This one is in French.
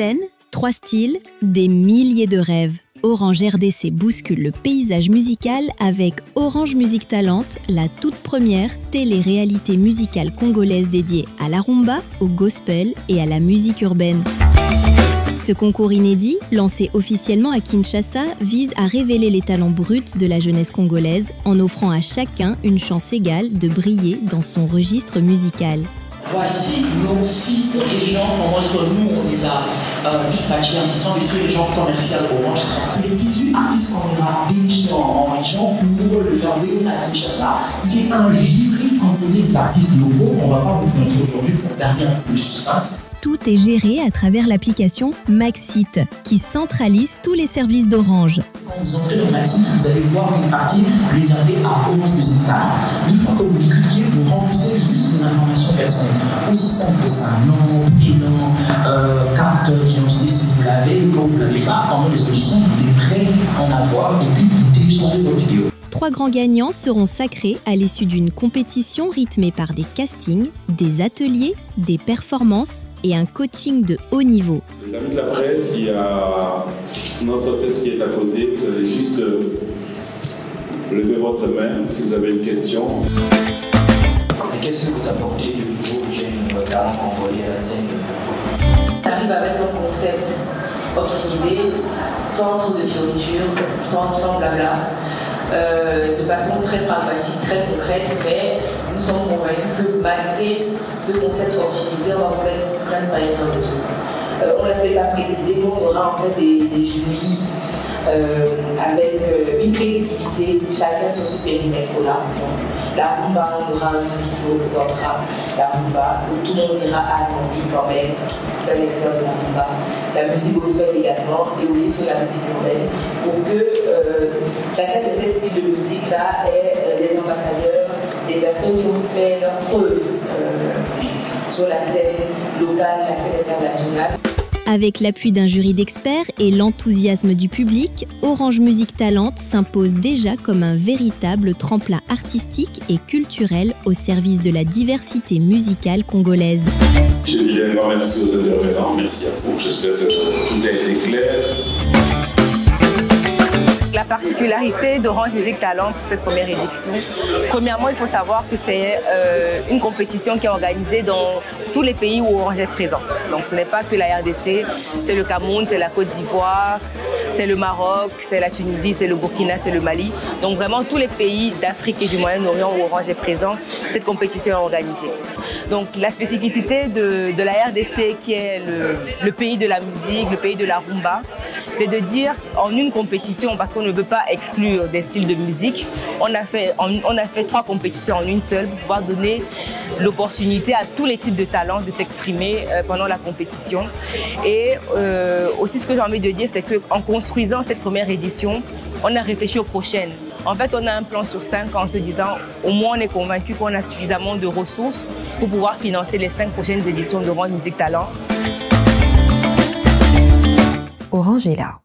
scènes, 3 styles, des milliers de rêves. Orange RDC bouscule le paysage musical avec Orange Music Talent, la toute première télé-réalité musicale congolaise dédiée à la rumba, au gospel et à la musique urbaine. Ce concours inédit, lancé officiellement à Kinshasa, vise à révéler les talents bruts de la jeunesse congolaise en offrant à chacun une chance égale de briller dans son registre musical. Voici nos 6 régions, comment est-ce que nous on les a dispatchés, ce sont les 6 régions commerciales Orange. C'est les 18 artistes qu'on a dénichés en région, nous le faire venir à Kinshasa. C'est un jury composé des artistes locaux, on ne va pas vous montrer aujourd'hui pour garder un peu le suspense. Tout est géré à travers l'application Maxit, qui centralise tous les services d'Orange. Quand vous entrez dans Maxit, vous allez voir une partie réservée à Orange Music Talent. Une fois que vous cliquez, vous remplissez juste les informations personnelles. Aussi simple que ça, nom, prénom, carte d'identité si vous l'avez, ou quand vous ne l'avez pas, pendant les solutions, vous êtes prêt à en avoir et puis vous téléchargez votre vidéo. 3 grands gagnants seront sacrés à l'issue d'une compétition rythmée par des castings, des ateliers, des performances et un coaching de haut niveau. Les amis de la presse, il y a notre hôtesse qui est à côté. Vous allez juste lever votre main si vous avez une question. Qu'est-ce que vous apportez de nouveau aux jeunes talents congolais à la scène? On arrive avec un concept optimisé, sans trop de fioritures, sans blabla. De façon très pragmatique, très concrète, mais nous sommes convaincus que malgré ce concept optimisé, on va vous mettre plein de paillettes en dessous. On l'avait pas précisé, mais on aura en fait des jurys avec une crédibilité, chacun sur ce périmètre-là. La rumba, on aura un jury qui représentera la rumba, où tout le monde dira ah non, oui, quand même, c'est un expert de la rumba. La musique gospel également, et aussi sur la musique urbaine, pour que chacun de ces styles de musique-là ait des ambassadeurs, des personnes qui ont fait leur preuve sur la scène locale, la scène internationale. Avec l'appui d'un jury d'experts et l'enthousiasme du public, Orange Music Talent s'impose déjà comme un véritable tremplin artistique et culturel au service de la diversité musicale congolaise. Je dis un grand merci aux intervenants, merci à vous, j'espère que tout a été clair. La particularité d'Orange Music Talent pour cette première édition, premièrement, il faut savoir que c'est une compétition qui est organisée dans tous les pays où Orange est présent. Donc ce n'est pas que la RDC, c'est le Cameroun, c'est la Côte d'Ivoire, c'est le Maroc, c'est la Tunisie, c'est le Burkina, c'est le Mali. Donc vraiment tous les pays d'Afrique et du Moyen-Orient où Orange est présent, cette compétition est organisée. Donc la spécificité de la RDC qui est le pays de la musique, le pays de la rumba, c'est de dire en une compétition, parce qu'on ne veut pas exclure des styles de musique, on a fait 3 compétitions en une seule pour pouvoir donner l'opportunité à tous les types de talents de s'exprimer pendant la compétition. Et aussi ce que j'ai envie de dire, c'est qu'en construisant cette première édition, on a réfléchi aux prochaines. En fait, on a un plan sur 5 ans en se disant, au moins on est convaincu qu'on a suffisamment de ressources pour pouvoir financer les 5 prochaines éditions d'Orange Music Talent. Orange est là.